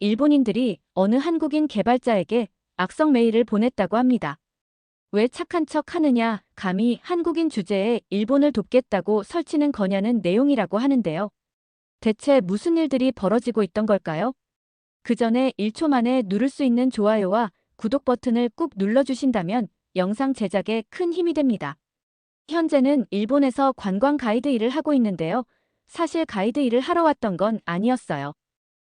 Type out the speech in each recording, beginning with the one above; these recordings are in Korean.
일본인들이 어느 한국인 개발자에게 악성 메일을 보냈다고 합니다. 왜 착한 척 하느냐, 감히 한국인 주제에 일본을 돕겠다고 설치는 거냐는 내용이라고 하는데요. 대체 무슨 일들이 벌어지고 있던 걸까요? 그 전에 1초 만에 누를 수 있는 좋아요와 구독 버튼을 꾹 눌러주신다면 영상 제작에 큰 힘이 됩니다. 현재는 일본에서 관광 가이드 일을 하고 있는데요. 사실 가이드 일을 하러 왔던 건 아니었어요.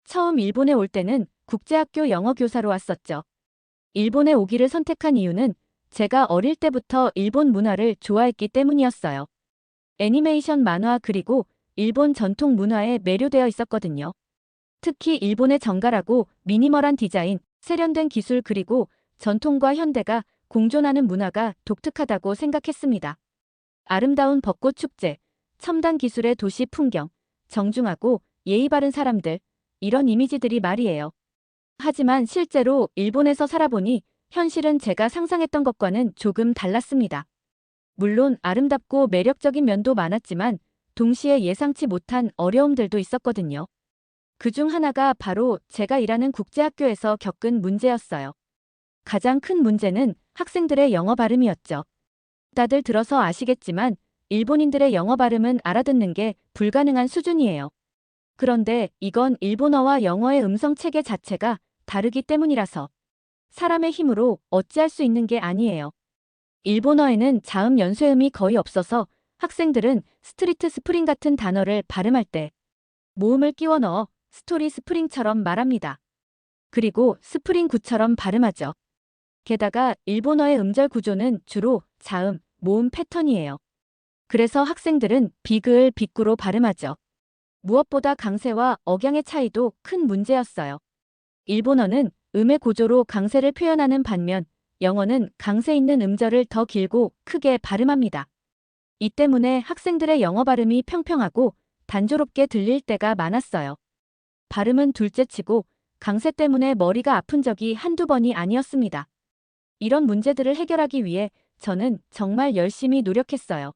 처음 일본에 올 때는 국제학교 영어 교사로 왔었죠. 일본에 오기를 선택한 이유는 제가 어릴 때부터 일본 문화를 좋아했기 때문이었어요. 애니메이션 만화 그리고 일본 전통 문화에 매료되어 있었거든요. 특히 일본의 정갈하고 미니멀한 디자인, 세련된 기술 그리고 전통과 현대가 공존하는 문화가 독특하다고 생각했습니다. 아름다운 벚꽃 축제, 첨단 기술의 도시 풍경, 정중하고 예의 바른 사람들, 이런 이미지들이 말이에요. 하지만 실제로 일본에서 살아보니 현실은 제가 상상했던 것과는 조금 달랐습니다. 물론 아름답고 매력적인 면도 많았지만 동시에 예상치 못한 어려움들도 있었거든요. 그중 하나가 바로 제가 일하는 국제학교에서 겪은 문제였어요. 가장 큰 문제는 학생들의 영어 발음이었죠. 다들 들어서 아시겠지만 일본인들의 영어 발음은 알아듣는 게 불가능한 수준이에요. 그런데 이건 일본어와 영어의 음성 체계 자체가 다르기 때문이라서 사람의 힘으로 어찌할 수 있는 게 아니에요. 일본어에는 자음 연쇄음이 거의 없어서 학생들은 스트리트 스프링 같은 단어를 발음할 때 모음을 끼워 넣어 스토리 스프링처럼 말합니다. 그리고 스프링 굿처럼 발음하죠. 게다가 일본어의 음절 구조는 주로 자음, 모음 패턴이에요. 그래서 학생들은 비그을 빗구로 발음하죠. 무엇보다 강세와 억양의 차이도 큰 문제였어요. 일본어는 음의 고조로 강세를 표현하는 반면 영어는 강세 있는 음절을 더 길고 크게 발음합니다. 이 때문에 학생들의 영어 발음이 평평하고 단조롭게 들릴 때가 많았어요. 발음은 둘째치고 강세 때문에 머리가 아픈 적이 한두 번이 아니었습니다. 이런 문제들을 해결하기 위해 저는 정말 열심히 노력했어요.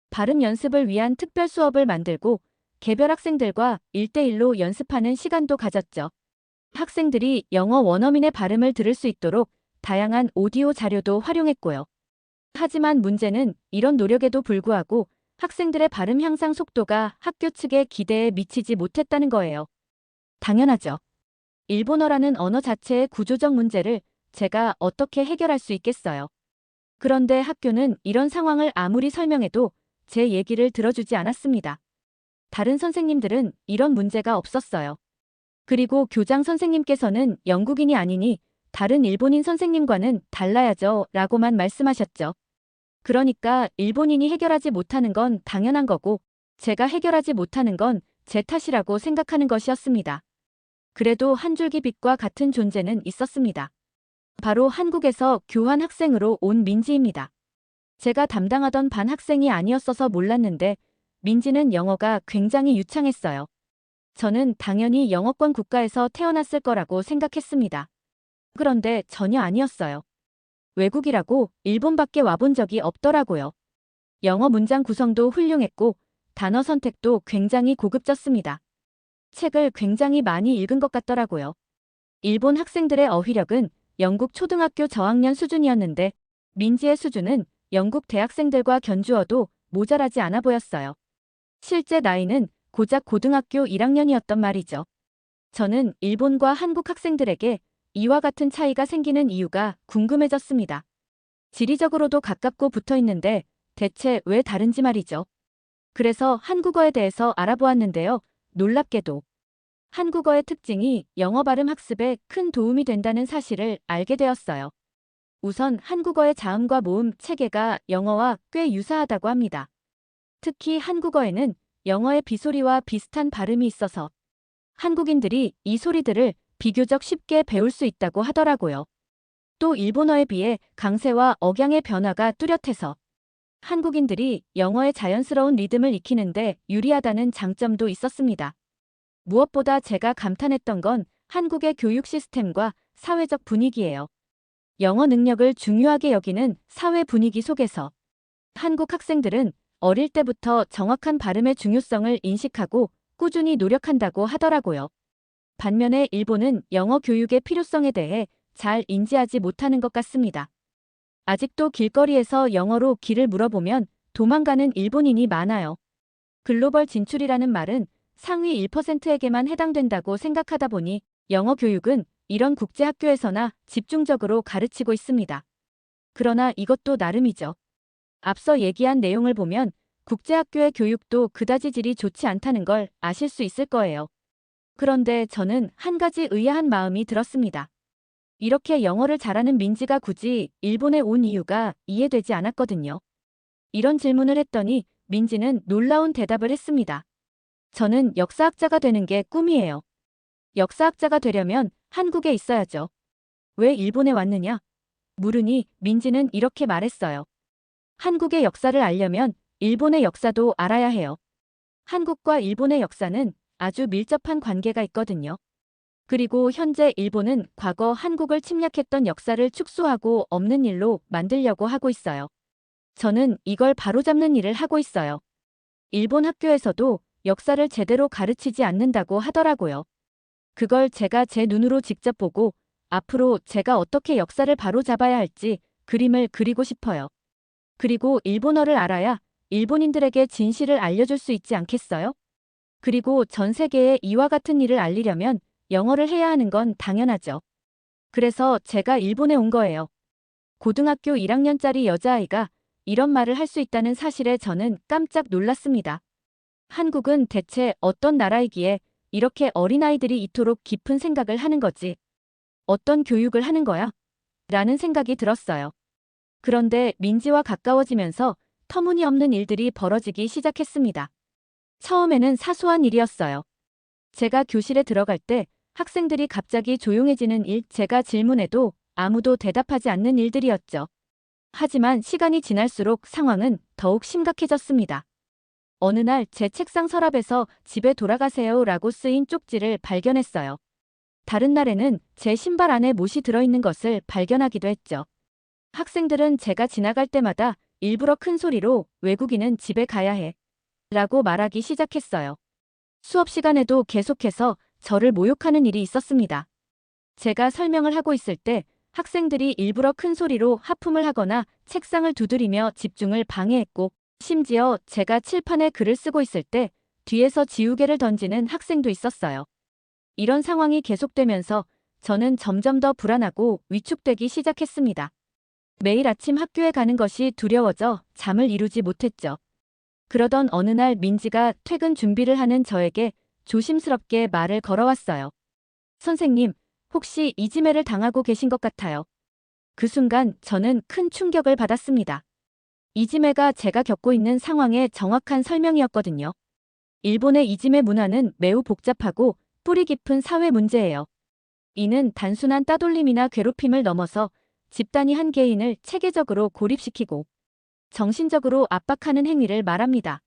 발음 연습을 위한 특별 수업을 만들고 개별 학생들과 1대1로 연습하는 시간도 가졌죠. 학생들이 영어 원어민의 발음을 들을 수 있도록 다양한 오디오 자료도 활용했고요. 하지만 문제는 이런 노력에도 불구하고 학생들의 발음 향상 속도가 학교 측의 기대에 미치지 못했다는 거예요. 당연하죠. 일본어라는 언어 자체의 구조적 문제를 제가 어떻게 해결할 수 있겠어요. 그런데 학교는 이런 상황을 아무리 설명해도 제 얘기를 들어주지 않았습니다. 다른 선생님들은 이런 문제가 없었어요. 그리고 교장 선생님께서는 영국인이 아니니 다른 일본인 선생님과는 달라야죠 라고만 말씀하셨죠. 그러니까 일본인이 해결하지 못하는 건 당연한 거고 제가 해결하지 못하는 건 제 탓이라고 생각하는 것이었습니다. 그래도 한 줄기 빛과 같은 존재는 있었습니다. 바로 한국에서 교환 학생으로 온 민지입니다. 제가 담당하던 반 학생이 아니었어서 몰랐는데 민지는 영어가 굉장히 유창했어요. 저는 당연히 영어권 국가에서 태어났을 거라고 생각했습니다. 그런데 전혀 아니었어요. 외국이라고 일본밖에 와본 적이 없더라고요. 영어 문장 구성도 훌륭했고 단어 선택도 굉장히 고급졌습니다. 책을 굉장히 많이 읽은 것 같더라고요. 일본 학생들의 어휘력은 영국 초등학교 저학년 수준이었는데 민지의 수준은 영국 대학생들과 견주어도 모자라지 않아 보였어요. 실제 나이는 고작 고등학교 1학년이었던 말이죠. 저는 일본과 한국 학생들에게 이와 같은 차이가 생기는 이유가 궁금해졌습니다. 지리적으로도 가깝고 붙어 있는데 대체 왜 다른지 말이죠. 그래서 한국어에 대해서 알아보았는데요. 놀랍게도 한국어의 특징이 영어 발음 학습에 큰 도움이 된다는 사실을 알게 되었어요. 우선 한국어의 자음과 모음 체계가 영어와 꽤 유사하다고 합니다. 특히 한국어에는 영어의 비소리와 비슷한 발음이 있어서 한국인들이 이 소리들을 비교적 쉽게 배울 수 있다고 하더라고요. 또 일본어에 비해 강세와 억양의 변화가 뚜렷해서 한국인들이 영어의 자연스러운 리듬을 익히는데 유리하다는 장점도 있었습니다. 무엇보다 제가 감탄했던 건 한국의 교육 시스템과 사회적 분위기예요. 영어 능력을 중요하게 여기는 사회 분위기 속에서 한국 학생들은 어릴 때부터 정확한 발음의 중요성을 인식하고 꾸준히 노력한다고 하더라고요. 반면에 일본은 영어 교육의 필요성에 대해 잘 인지하지 못하는 것 같습니다. 아직도 길거리에서 영어로 길을 물어보면 도망가는 일본인이 많아요. 글로벌 진출이라는 말은 상위 1%에게만 해당된다고 생각하다 보니 영어 교육은 이런 국제학교에서나 집중적으로 가르치고 있습니다. 그러나 이것도 나름이죠. 앞서 얘기한 내용을 보면 국제학교의 교육도 그다지 질이 좋지 않다는 걸 아실 수 있을 거예요. 그런데 저는 한 가지 의아한 마음이 들었습니다. 이렇게 영어를 잘하는 민지가 굳이 일본에 온 이유가 이해되지 않았거든요. 이런 질문을 했더니 민지는 놀라운 대답을 했습니다. 저는 역사학자가 되는 게 꿈이에요. 역사학자가 되려면 한국에 있어야죠. 왜 일본에 왔느냐? 물으니 민지는 이렇게 말했어요. 한국의 역사를 알려면 일본의 역사도 알아야 해요. 한국과 일본의 역사는 아주 밀접한 관계가 있거든요. 그리고 현재 일본은 과거 한국을 침략했던 역사를 축소하고 없는 일로 만들려고 하고 있어요. 저는 이걸 바로잡는 일을 하고 있어요. 일본 학교에서도 역사를 제대로 가르치지 않는다고 하더라고요. 그걸 제가 제 눈으로 직접 보고 앞으로 제가 어떻게 역사를 바로잡아야 할지 그림을 그리고 싶어요. 그리고 일본어를 알아야 일본인들에게 진실을 알려줄 수 있지 않겠어요? 그리고 전 세계에 이와 같은 일을 알리려면 영어를 해야 하는 건 당연하죠. 그래서 제가 일본에 온 거예요. 고등학교 1학년짜리 여자아이가 이런 말을 할 수 있다는 사실에 저는 깜짝 놀랐습니다. 한국은 대체 어떤 나라이기에 이렇게 어린아이들이 이토록 깊은 생각을 하는 거지? 어떤 교육을 하는 거야? 라는 생각이 들었어요. 그런데 민지와 가까워지면서 터무니없는 일들이 벌어지기 시작했습니다. 처음에는 사소한 일이었어요. 제가 교실에 들어갈 때 학생들이 갑자기 조용해지는 일, 제가 질문해도 아무도 대답하지 않는 일들이었죠. 하지만 시간이 지날수록 상황은 더욱 심각해졌습니다. 어느 날 제 책상 서랍에서 집에 돌아가세요 라고 쓰인 쪽지를 발견했어요. 다른 날에는 제 신발 안에 못이 들어있는 것을 발견하기도 했죠. 학생들은 제가 지나갈 때마다 일부러 큰 소리로 외국인은 집에 가야 해 라고 말하기 시작했어요. 수업 시간에도 계속해서 저를 모욕하는 일이 있었습니다. 제가 설명을 하고 있을 때 학생들이 일부러 큰 소리로 하품을 하거나 책상을 두드리며 집중을 방해했고, 심지어 제가 칠판에 글을 쓰고 있을 때 뒤에서 지우개를 던지는 학생도 있었어요. 이런 상황이 계속되면서 저는 점점 더 불안하고 위축되기 시작했습니다. 매일 아침 학교에 가는 것이 두려워져 잠을 이루지 못했죠. 그러던 어느 날 민지가 퇴근 준비를 하는 저에게 조심스럽게 말을 걸어왔어요. 선생님, 혹시 이지매를 당하고 계신 것 같아요. 그 순간 저는 큰 충격을 받았습니다. 이지매가 제가 겪고 있는 상황의 정확한 설명이었거든요. 일본의 이지매 문화는 매우 복잡하고 뿌리 깊은 사회 문제예요. 이는 단순한 따돌림이나 괴롭힘을 넘어서 집단이 한 개인을 체계적으로 고립시키고 정신적으로 압박하는 행위를 말합니다.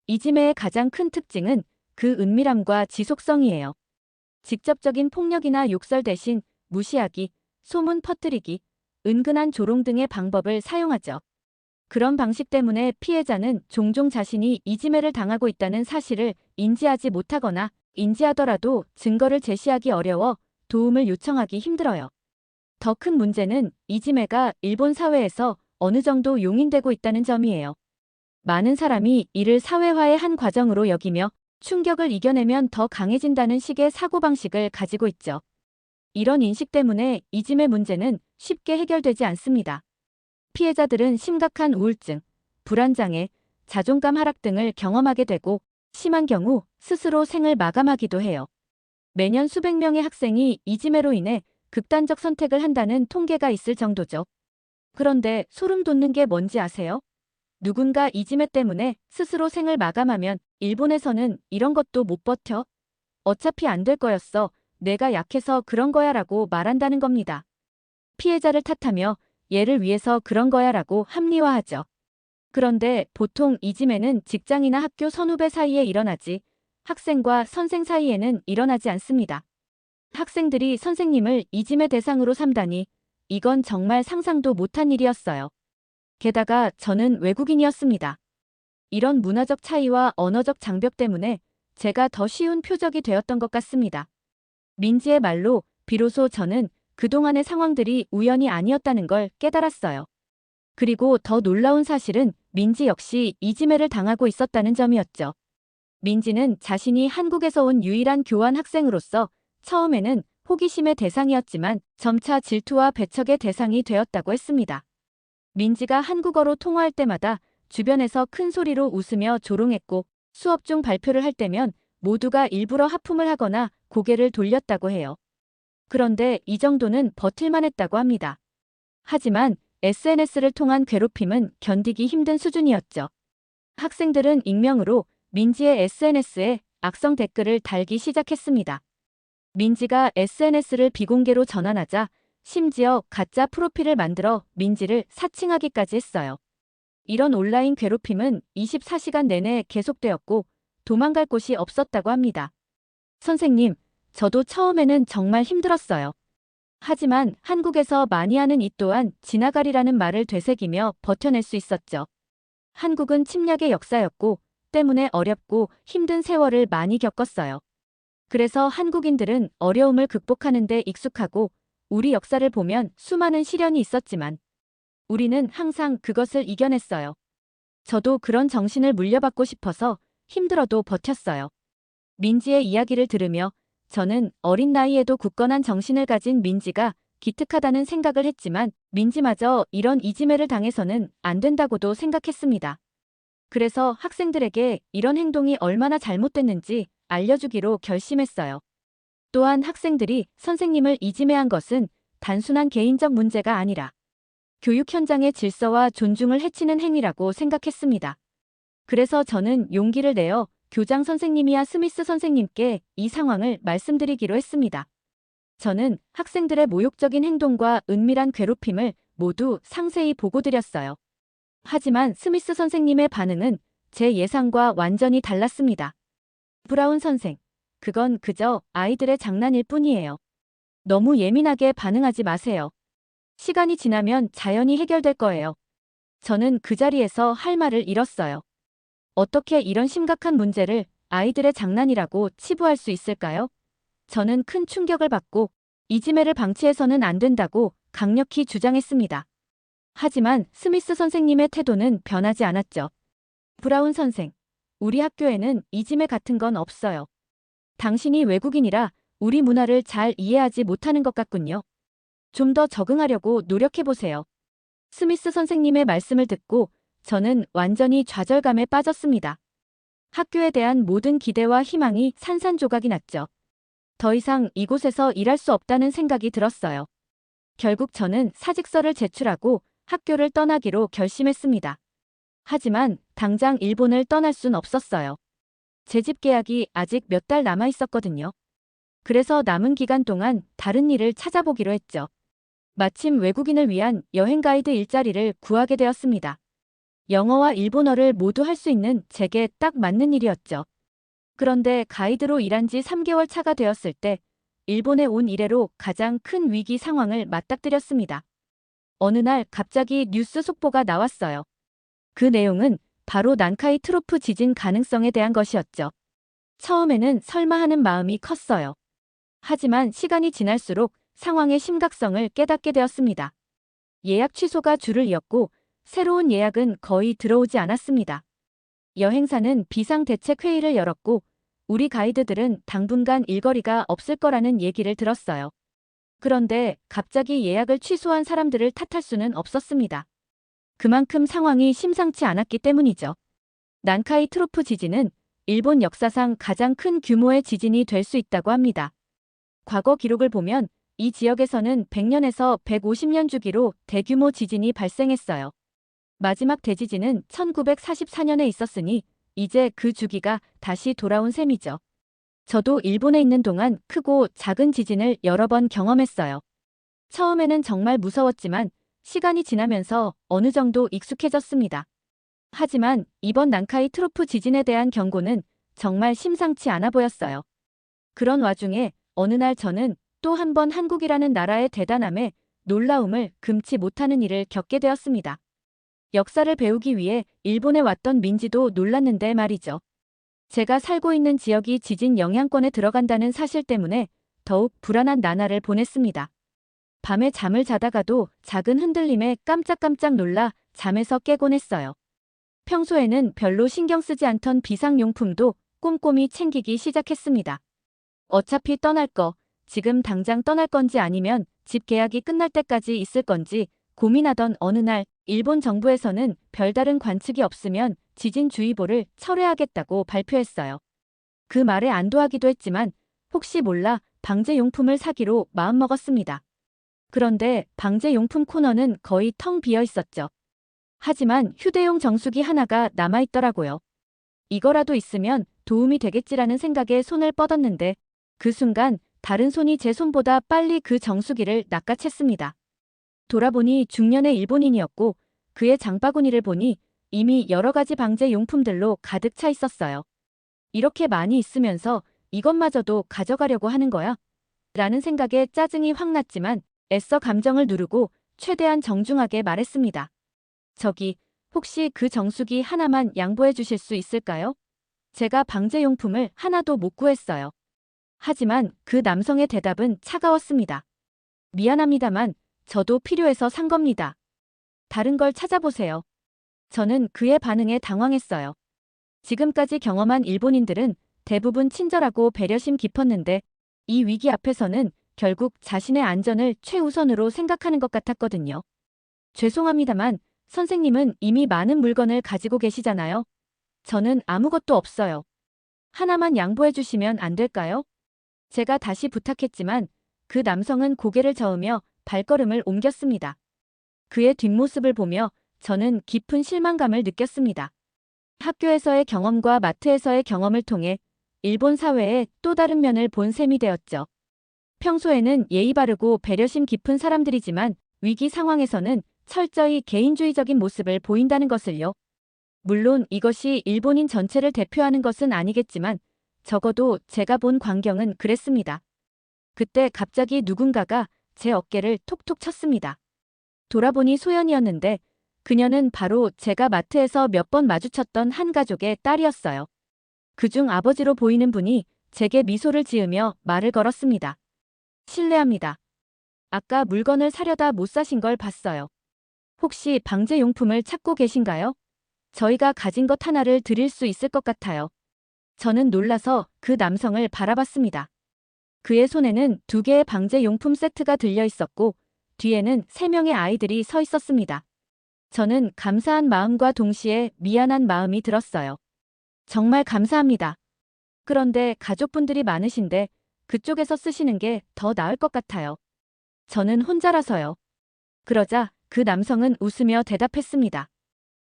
이지매의 가장 큰 특징은 그 은밀함과 지속성이에요. 직접적인 폭력이나 욕설 대신 무시하기, 소문 퍼뜨리기, 은근한 조롱 등의 방법을 사용하죠. 그런 방식 때문에 피해자는 종종 자신이 이지매를 당하고 있다는 사실을 인지하지 못하거나 인지하더라도 증거를 제시하기 어려워 도움을 요청하기 힘들어요. 더 큰 문제는 이지매가 일본 사회에서 어느 정도 용인되고 있다는 점이에요. 많은 사람이 이를 사회화의 한 과정으로 여기며 충격을 이겨내면 더 강해진다는 식의 사고방식을 가지고 있죠. 이런 인식 때문에 이지매 문제는 쉽게 해결되지 않습니다. 피해자들은 심각한 우울증, 불안장애, 자존감 하락 등을 경험하게 되고 심한 경우 스스로 생을 마감하기도 해요. 매년 수백 명의 학생이 이지매로 인해 극단적 선택을 한다는 통계가 있을 정도죠. 그런데 소름 돋는 게 뭔지 아세요? 누군가 이지매 때문에 스스로 생을 마감하면 일본에서는 이런 것도 못 버텨. 어차피 안 될 거였어. 내가 약해서 그런 거야 라고 말한다는 겁니다. 피해자를 탓하며 얘를 위해서 그런 거야 라고 합리화하죠. 그런데 보통 이지매는 직장이나 학교 선후배 사이에 일어나지 학생과 선생 사이에는 일어나지 않습니다. 학생들이 선생님을 이지매 대상으로 삼다니 이건 정말 상상도 못한 일이었어요. 게다가 저는 외국인이었습니다. 이런 문화적 차이와 언어적 장벽 때문에 제가 더 쉬운 표적이 되었던 것 같습니다. 민지의 말로 비로소 저는 그동안의 상황들이 우연이 아니었다는 걸 깨달았어요. 그리고 더 놀라운 사실은 민지 역시 이지매를 당하고 있었다는 점이었죠. 민지는 자신이 한국에서 온 유일한 교환 학생으로서 처음에는 호기심의 대상이었지만 점차 질투와 배척의 대상이 되었다고 했습니다. 민지가 한국어로 통화할 때마다 주변에서 큰 소리로 웃으며 조롱했고 수업 중 발표를 할 때면 모두가 일부러 하품을 하거나 고개를 돌렸다고 해요. 그런데 이 정도는 버틸만 했다고 합니다. 하지만 SNS를 통한 괴롭힘은 견디기 힘든 수준이었죠. 학생들은 익명으로 민지의 SNS에 악성 댓글을 달기 시작했습니다. 민지가 SNS를 비공개로 전환하자 심지어 가짜 프로필을 만들어 민지를 사칭하기까지 했어요. 이런 온라인 괴롭힘은 24시간 내내 계속되었고 도망갈 곳이 없었다고 합니다. 선생님, 저도 처음에는 정말 힘들었어요. 하지만 한국에서 많이 하는 이 또한 지나가리라는 말을 되새기며 버텨낼 수 있었죠. 한국은 침략의 역사였고 때문에 어렵고 힘든 세월을 많이 겪었어요. 그래서 한국인들은 어려움을 극복하는 데 익숙하고 우리 역사를 보면 수많은 시련이 있었지만 우리는 항상 그것을 이겨냈어요. 저도 그런 정신을 물려받고 싶어서 힘들어도 버텼어요. 민지의 이야기를 들으며 저는 어린 나이에도 굳건한 정신을 가진 민지가 기특하다는 생각을 했지만 민지마저 이런 이지매를 당해서는 안 된다고도 생각했습니다. 그래서 학생들에게 이런 행동이 얼마나 잘못됐는지 알려주기로 결심했어요. 또한 학생들이 선생님을 이지매한 것은 단순한 개인적 문제가 아니라 교육 현장의 질서와 존중을 해치는 행위라고 생각했습니다. 그래서 저는 용기를 내어 교장 선생님이야 스미스 선생님께 이 상황을 말씀드리기로 했습니다. 저는 학생들의 모욕적인 행동과 은밀한 괴롭힘을 모두 상세히 보고드렸어요. 하지만 스미스 선생님의 반응은 제 예상과 완전히 달랐습니다. 브라운 선생, 그건 그저 아이들의 장난일 뿐이에요. 너무 예민하게 반응하지 마세요. 시간이 지나면 자연히 해결될 거예요. 저는 그 자리에서 할 말을 잃었어요. 어떻게 이런 심각한 문제를 아이들의 장난이라고 치부할 수 있을까요? 저는 큰 충격을 받고 이지매를 방치해서는 안 된다고 강력히 주장했습니다. 하지만 스미스 선생님의 태도는 변하지 않았죠. 브라운 선생, 우리 학교에는 이지매 같은 건 없어요. 당신이 외국인이라 우리 문화를 잘 이해하지 못하는 것 같군요. 좀 더 적응하려고 노력해보세요. 스미스 선생님의 말씀을 듣고 저는 완전히 좌절감에 빠졌습니다. 학교에 대한 모든 기대와 희망이 산산조각이 났죠. 더 이상 이곳에서 일할 수 없다는 생각이 들었어요. 결국 저는 사직서를 제출하고 학교를 떠나기로 결심했습니다. 하지만 당장 일본을 떠날 순 없었어요. 재집 계약이 아직 몇 달 남아 있었거든요. 그래서 남은 기간 동안 다른 일을 찾아보기로 했죠. 마침 외국인을 위한 여행 가이드 일자리를 구하게 되었습니다. 영어와 일본어를 모두 할 수 있는 제게 딱 맞는 일이었죠. 그런데 가이드로 일한 지 3개월 차가 되었을 때 일본에 온 이래로 가장 큰 위기 상황을 맞닥뜨렸습니다. 어느 날 갑자기 뉴스 속보가 나왔어요. 그 내용은 바로 난카이 트로프 지진 가능성에 대한 것이었죠. 처음에는 설마 하는 마음이 컸어요. 하지만 시간이 지날수록 상황의 심각성을 깨닫게 되었습니다. 예약 취소가 줄을 이었고 새로운 예약은 거의 들어오지 않았습니다. 여행사는 비상대책회의를 열었고 우리 가이드들은 당분간 일거리가 없을 거라는 얘기를 들었어요. 그런데 갑자기 예약을 취소한 사람들을 탓할 수는 없었습니다. 그만큼 상황이 심상치 않았기 때문이죠. 난카이 트로프 지진은 일본 역사상 가장 큰 규모의 지진이 될 수 있다고 합니다. 과거 기록을 보면 이 지역에서는 100년에서 150년 주기로 대규모 지진이 발생했어요. 마지막 대지진은 1944년에 있었으니 이제 그 주기가 다시 돌아온 셈이죠. 저도 일본에 있는 동안 크고 작은 지진을 여러 번 경험했어요. 처음에는 정말 무서웠지만 시간이 지나면서 어느 정도 익숙해졌습니다. 하지만 이번 난카이 트로프 지진에 대한 경고는 정말 심상치 않아 보였어요. 그런 와중에 어느 날 저는 또 한 번 한국이라는 나라의 대단함에 놀라움을 금치 못하는 일을 겪게 되었습니다. 역사를 배우기 위해 일본에 왔던 민지도 놀랐는데 말이죠. 제가 살고 있는 지역이 지진 영향권에 들어간다는 사실 때문에 더욱 불안한 나날을 보냈습니다. 밤에 잠을 자다가도 작은 흔들림에 깜짝깜짝 놀라 잠에서 깨곤 했어요. 평소에는 별로 신경 쓰지 않던 비상용품도 꼼꼼히 챙기기 시작했습니다. 어차피 떠날 거, 지금 당장 떠날 건지 아니면 집 계약이 끝날 때까지 있을 건지 고민하던 어느 날 일본 정부에서는 별다른 관측이 없으면 지진주의보를 철회하겠다고 발표했어요. 그 말에 안도하기도 했지만 혹시 몰라 방제용품을 사기로 마음먹었습니다. 그런데 방제용품 코너는 거의 텅 비어 있었죠. 하지만 휴대용 정수기 하나가 남아있더라고요. 이거라도 있으면 도움이 되겠지라는 생각에 손을 뻗었는데 그 순간 다른 손이 제 손보다 빨리 그 정수기를 낚아챘습니다. 돌아보니 중년의 일본인이었고 그의 장바구니를 보니 이미 여러 가지 방제 용품들로 가득 차 있었어요. 이렇게 많이 있으면서 이것마저도 가져가려고 하는 거야? 라는 생각에 짜증이 확 났지만 애써 감정을 누르고 최대한 정중하게 말했습니다. 저기, 혹시 그 정수기 하나만 양보해 주실 수 있을까요? 제가 방제용품을 하나도 못 구했어요. 하지만 그 남성의 대답은 차가웠습니다. 미안합니다만 저도 필요해서 산 겁니다. 다른 걸 찾아보세요. 저는 그의 반응에 당황했어요. 지금까지 경험한 일본인들은 대부분 친절하고 배려심 깊었는데 이 위기 앞에서는 결국 자신의 안전을 최우선으로 생각하는 것 같았거든요. 죄송합니다만 선생님은 이미 많은 물건을 가지고 계시잖아요. 저는 아무것도 없어요. 하나만 양보해 주시면 안 될까요? 제가 다시 부탁했지만 그 남성은 고개를 저으며 발걸음을 옮겼습니다. 그의 뒷모습을 보며 저는 깊은 실망감을 느꼈습니다. 학교에서의 경험과 마트에서의 경험을 통해 일본 사회의 또 다른 면을 본 셈이 되었죠. 평소에는 예의 바르고 배려심 깊은 사람들이지만 위기 상황에서는 철저히 개인주의적인 모습을 보인다는 것을요. 물론 이것이 일본인 전체를 대표하는 것은 아니겠지만 적어도 제가 본 광경은 그랬습니다. 그때 갑자기 누군가가 제 어깨를 톡톡 쳤습니다. 돌아보니 소연이었는데 그녀는 바로 제가 마트에서 몇 번 마주쳤던 한 가족의 딸이었어요. 그중 아버지로 보이는 분이 제게 미소를 지으며 말을 걸었습니다. 실례합니다. 아까 물건을 사려다 못 사신 걸 봤어요. 혹시 방제용품을 찾고 계신가요? 저희가 가진 것 하나를 드릴 수 있을 것 같아요. 저는 놀라서 그 남성을 바라봤습니다. 그의 손에는 2개의 방제용품 세트가 들려 있었고 뒤에는 3명의 아이들이 서 있었습니다. 저는 감사한 마음과 동시에 미안한 마음이 들었어요. 정말 감사합니다. 그런데 가족분들이 많으신데 그쪽에서 쓰시는 게 더 나을 것 같아요. 저는 혼자라서요. 그러자 그 남성은 웃으며 대답했습니다.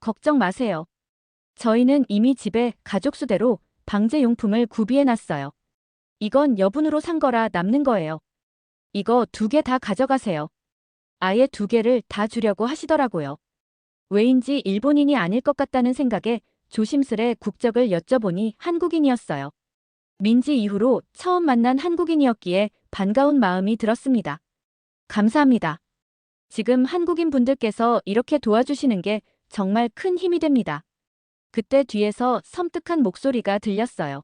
걱정 마세요. 저희는 이미 집에 가족 수대로 방제용품을 구비해놨어요. 이건 여분으로 산 거라 남는 거예요. 이거 2개 다 가져가세요. 아예 2개를 다 주려고 하시더라고요. 왜인지 일본인이 아닐 것 같다는 생각에 조심스레 국적을 여쭤보니 한국인이었어요. 민지 이후로 처음 만난 한국인이었기에 반가운 마음이 들었습니다. 감사합니다. 지금 한국인 분들께서 이렇게 도와주시는 게 정말 큰 힘이 됩니다. 그때 뒤에서 섬뜩한 목소리가 들렸어요.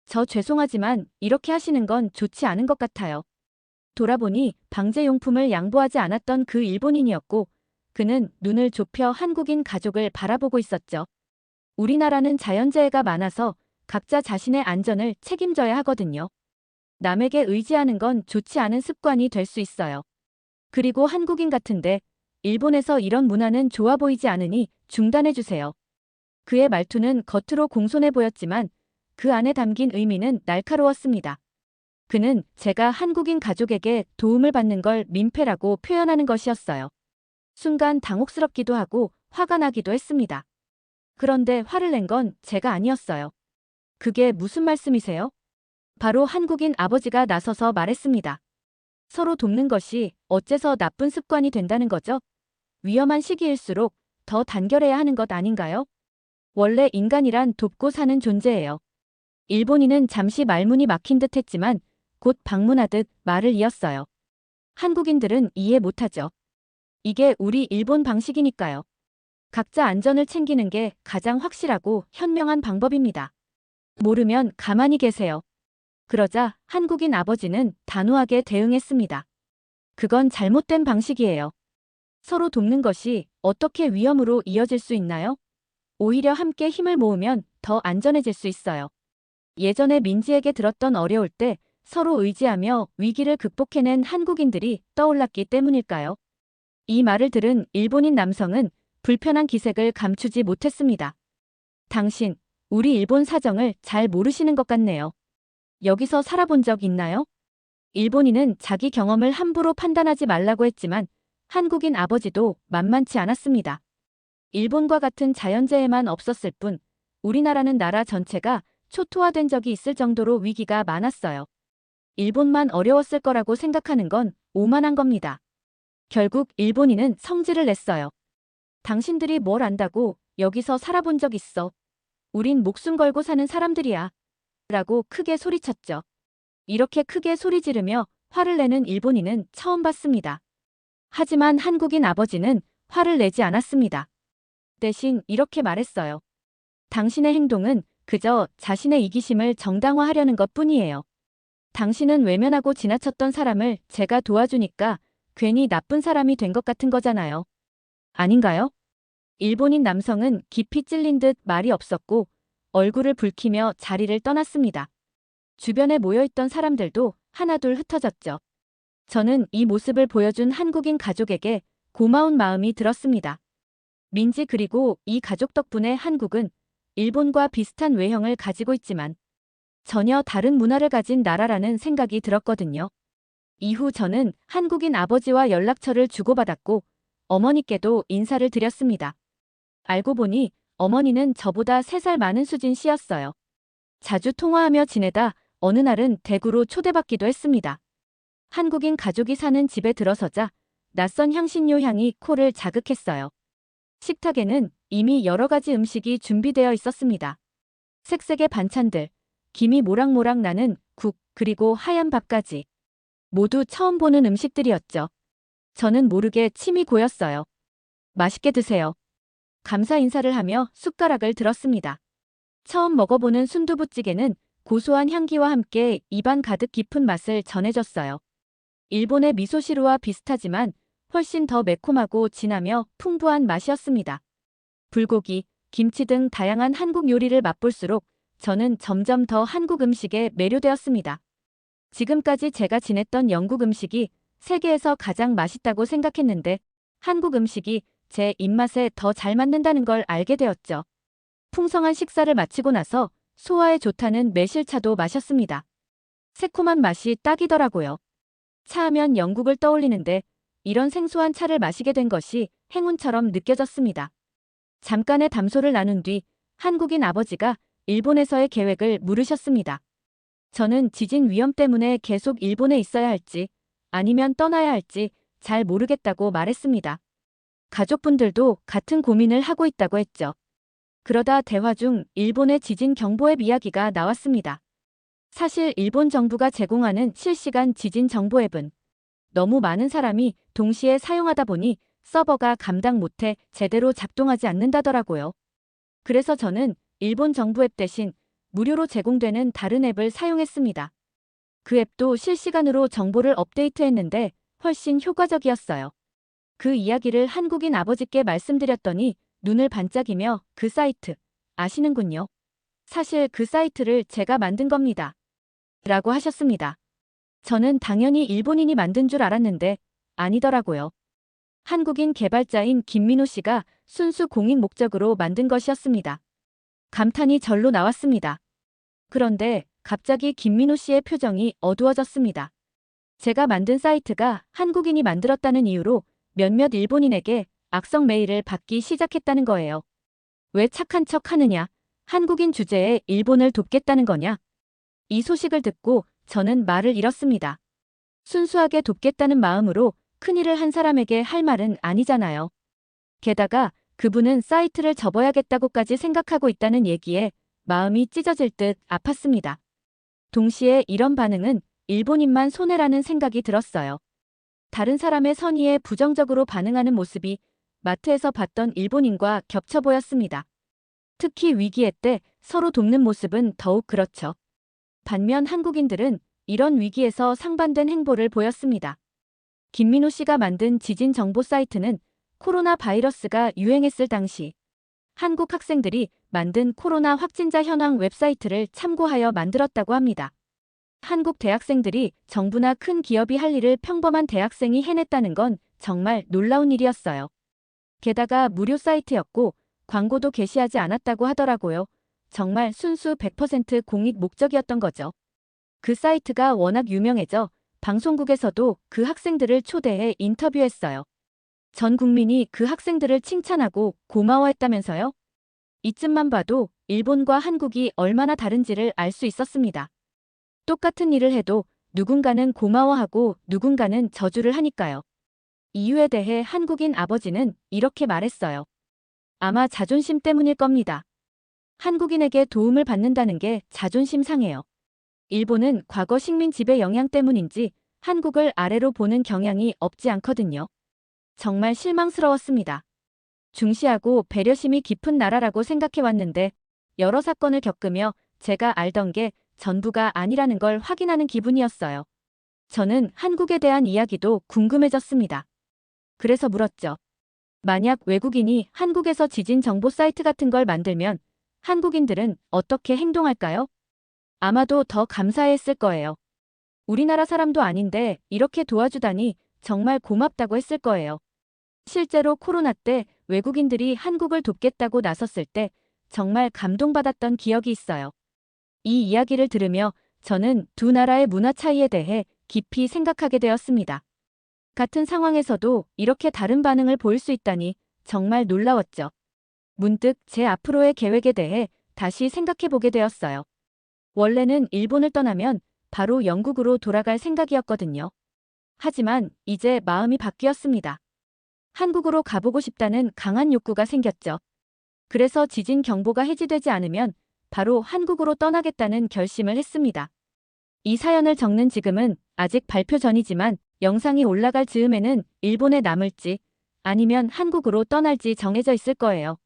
저 죄송하지만 이렇게 하시는 건 좋지 않은 것 같아요. 돌아보니 방제용품을 양보하지 않았던 그 일본인이었고 그는 눈을 좁혀 한국인 가족을 바라보고 있었죠. 우리나라는 자연재해가 많아서 각자 자신의 안전을 책임져야 하거든요. 남에게 의지하는 건 좋지 않은 습관이 될 수 있어요. 그리고 한국인 같은데 일본에서 이런 문화는 좋아 보이지 않으니 중단해주세요. 그의 말투는 겉으로 공손해 보였지만 그 안에 담긴 의미는 날카로웠습니다. 그는 제가 한국인 가족에게 도움을 받는 걸 민폐라고 표현하는 것이었어요. 순간 당혹스럽기도 하고 화가 나기도 했습니다. 그런데 화를 낸 건 제가 아니었어요. 그게 무슨 말씀이세요? 바로 한국인 아버지가 나서서 말했습니다. 서로 돕는 것이 어째서 나쁜 습관이 된다는 거죠? 위험한 시기일수록 더 단결해야 하는 것 아닌가요? 원래 인간이란 돕고 사는 존재예요. 일본인은 잠시 말문이 막힌 듯 했지만 곧 방문하듯 말을 이었어요. 한국인들은 이해 못하죠. 이게 우리 일본 방식이니까요. 각자 안전을 챙기는 게 가장 확실하고 현명한 방법입니다. 모르면 가만히 계세요. 그러자 한국인 아버지는 단호하게 대응했습니다. 그건 잘못된 방식이에요. 서로 돕는 것이 어떻게 위험으로 이어질 수 있나요? 오히려 함께 힘을 모으면 더 안전해질 수 있어요. 예전에 민지에게 들었던 어려울 때 서로 의지하며 위기를 극복해낸 한국인들이 떠올랐기 때문일까요? 이 말을 들은 일본인 남성은 불편한 기색을 감추지 못했습니다. 당신, 우리 일본 사정을 잘 모르시는 것 같네요. 여기서 살아본 적 있나요? 일본인은 자기 경험을 함부로 판단하지 말라고 했지만 한국인 아버지도 만만치 않았습니다. 일본과 같은 자연재해만 없었을 뿐 우리나라는 나라 전체가 초토화된 적이 있을 정도로 위기가 많았어요. 일본만 어려웠을 거라고 생각하는 건 오만한 겁니다. 결국 일본인은 성질을 냈어요. 당신들이 뭘 안다고 여기서 살아본 적 있어. 우린 목숨 걸고 사는 사람들이야. 라고 크게 소리쳤죠. 이렇게 크게 소리 지르며 화를 내는 일본인은 처음 봤습니다. 하지만 한국인 아버지는 화를 내지 않았습니다. 대신 이렇게 말했어요. 당신의 행동은 그저 자신의 이기심을 정당화하려는 것 뿐이에요. 당신은 외면하고 지나쳤던 사람을 제가 도와주니까 괜히 나쁜 사람이 된 것 같은 거잖아요. 아닌가요? 일본인 남성은 깊이 찔린 듯 말이 없었고 얼굴을 붉히며 자리를 떠났습니다. 주변에 모여있던 사람들도 하나둘 흩어졌죠. 저는 이 모습을 보여준 한국인 가족에게 고마운 마음이 들었습니다. 민지 그리고 이 가족 덕분에 한국은 일본과 비슷한 외형을 가지고 있지만 전혀 다른 문화를 가진 나라라는 생각이 들었거든요. 이후 저는 한국인 아버지와 연락처를 주고받았고 어머니께도 인사를 드렸습니다. 알고 보니 어머니는 저보다 3살 많은 수진 씨였어요. 자주 통화하며 지내다 어느 날은 대구로 초대받기도 했습니다. 한국인 가족이 사는 집에 들어서자 낯선 향신료 향이 코를 자극했어요. 식탁에는 이미 여러 가지 음식이 준비되어 있었습니다. 색색의 반찬들, 김이 모락모락 나는 국, 그리고 하얀 밥까지. 모두 처음 보는 음식들이었죠. 저는 모르게 침이 고였어요. 맛있게 드세요. 감사 인사를 하며 숟가락을 들었습니다. 처음 먹어보는 순두부찌개는 고소한 향기와 함께 입안 가득 깊은 맛을 전해줬어요. 일본의 미소시루와 비슷하지만 훨씬 더 매콤하고 진하며 풍부한 맛이었습니다. 불고기, 김치 등 다양한 한국 요리를 맛볼수록 저는 점점 더 한국 음식에 매료되었습니다. 지금까지 제가 지냈던 영국 음식이 세계에서 가장 맛있다고 생각했는데 한국 음식이 제 입맛에 더 잘 맞는다는 걸 알게 되었죠. 풍성한 식사를 마치고 나서 소화에 좋다는 매실차도 마셨습니다. 새콤한 맛이 딱이더라고요. 차하면 영국을 떠올리는데 이런 생소한 차를 마시게 된 것이 행운처럼 느껴졌습니다. 잠깐의 담소를 나눈 뒤 한국인 아버지가 일본에서의 계획을 물으셨습니다. 저는 지진 위험 때문에 계속 일본에 있어야 할지 아니면 떠나야 할지 잘 모르겠다고 말했습니다. 가족분들도 같은 고민을 하고 있다고 했죠. 그러다 대화 중 일본의 지진 경보앱 이야기가 나왔습니다. 사실 일본 정부가 제공하는 실시간 지진 정보 앱은 너무 많은 사람이 동시에 사용하다 보니 서버가 감당 못해 제대로 작동하지 않는다더라고요. 그래서 저는 일본 정부 앱 대신 무료로 제공되는 다른 앱을 사용했습니다. 그 앱도 실시간으로 정보를 업데이트했는데 훨씬 효과적이었어요. 그 이야기를 한국인 아버지께 말씀드렸더니 눈을 반짝이며 그 사이트 아시는군요. 사실 그 사이트를 제가 만든 겁니다. 라고 하셨습니다. 저는 당연히 일본인이 만든 줄 알았는데 아니더라고요. 한국인 개발자인 김민호 씨가 순수 공익 목적으로 만든 것이었습니다. 감탄이 절로 나왔습니다. 그런데 갑자기 김민호 씨의 표정이 어두워졌습니다. 제가 만든 사이트가 한국인이 만들었다는 이유로 몇몇 일본인에게 악성 메일을 받기 시작했다는 거예요. 왜 착한 척 하느냐? 한국인 주제에 일본을 돕겠다는 거냐? 이 소식을 듣고 저는 말을 잃었습니다. 순수하게 돕겠다는 마음으로 큰일을 한 사람에게 할 말은 아니잖아요. 게다가 그분은 사이트를 접어야겠다고까지 생각하고 있다는 얘기에 마음이 찢어질 듯 아팠습니다. 동시에 이런 반응은 일본인만 손해라는 생각이 들었어요. 다른 사람의 선의에 부정적으로 반응하는 모습이 마트에서 봤던 일본인과 겹쳐 보였습니다. 특히 위기의 때 서로 돕는 모습은 더욱 그렇죠. 반면 한국인들은 이런 위기에서 상반된 행보를 보였습니다. 김민호 씨가 만든 지진 정보 사이트는 코로나 바이러스가 유행했을 당시 한국 학생들이 만든 코로나 확진자 현황 웹사이트를 참고하여 만들었다고 합니다. 한국 대학생들이 정부나 큰 기업이 할 일을 평범한 대학생이 해냈다는 건 정말 놀라운 일이었어요. 게다가 무료 사이트였고 광고도 게시하지 않았다고 하더라고요. 정말 순수 100% 공익 목적이었던 거죠. 그 사이트가 워낙 유명해져 방송국에서도 그 학생들을 초대해 인터뷰했어요. 전 국민이 그 학생들을 칭찬하고 고마워했다면서요? 이쯤만 봐도 일본과 한국이 얼마나 다른지를 알 수 있었습니다. 똑같은 일을 해도 누군가는 고마워하고 누군가는 저주를 하니까요. 이유에 대해 한국인 아버지는 이렇게 말했어요. 아마 자존심 때문일 겁니다. 한국인에게 도움을 받는다는 게 자존심 상해요. 일본은 과거 식민 지배 영향 때문인지 한국을 아래로 보는 경향이 없지 않거든요. 정말 실망스러웠습니다. 중시하고 배려심이 깊은 나라라고 생각해왔는데 여러 사건을 겪으며 제가 알던 게 전부가 아니라는 걸 확인하는 기분이었어요. 저는 한국에 대한 이야기도 궁금해졌습니다. 그래서 물었죠. 만약 외국인이 한국에서 지진 정보 사이트 같은 걸 만들면 한국인들은 어떻게 행동할까요? 아마도 더 감사했을 거예요. 우리나라 사람도 아닌데 이렇게 도와주다니 정말 고맙다고 했을 거예요. 실제로 코로나 때 외국인들이 한국을 돕겠다고 나섰을 때 정말 감동받았던 기억이 있어요. 이 이야기를 들으며 저는 두 나라의 문화 차이에 대해 깊이 생각하게 되었습니다. 같은 상황에서도 이렇게 다른 반응을 보일 수 있다니 정말 놀라웠죠. 문득 제 앞으로의 계획에 대해 다시 생각해보게 되었어요. 원래는 일본을 떠나면 바로 영국으로 돌아갈 생각이었거든요. 하지만 이제 마음이 바뀌었습니다. 한국으로 가보고 싶다는 강한 욕구가 생겼죠. 그래서 지진 경보가 해지되지 않으면 바로 한국으로 떠나겠다는 결심을 했습니다. 이 사연을 적는 지금은 아직 발표 전이지만 영상이 올라갈 즈음에는 일본에 남을지 아니면 한국으로 떠날지 정해져 있을 거예요.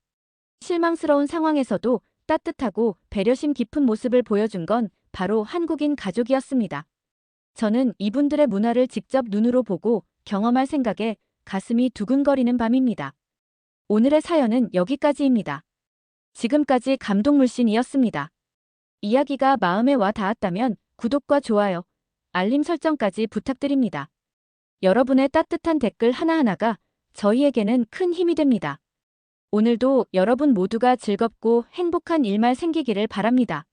실망스러운 상황에서도 따뜻하고 배려심 깊은 모습을 보여준 건 바로 한국인 가족이었습니다. 저는 이분들의 문화를 직접 눈으로 보고 경험할 생각에 가슴이 두근거리는 밤입니다. 오늘의 사연은 여기까지입니다. 지금까지 감동물씬이었습니다. 이야기가 마음에 와 닿았다면 구독과 좋아요, 알림 설정까지 부탁드립니다. 여러분의 따뜻한 댓글 하나하나가 저희에게는 큰 힘이 됩니다. 오늘도 여러분 모두가 즐겁고 행복한 일만 생기기를 바랍니다.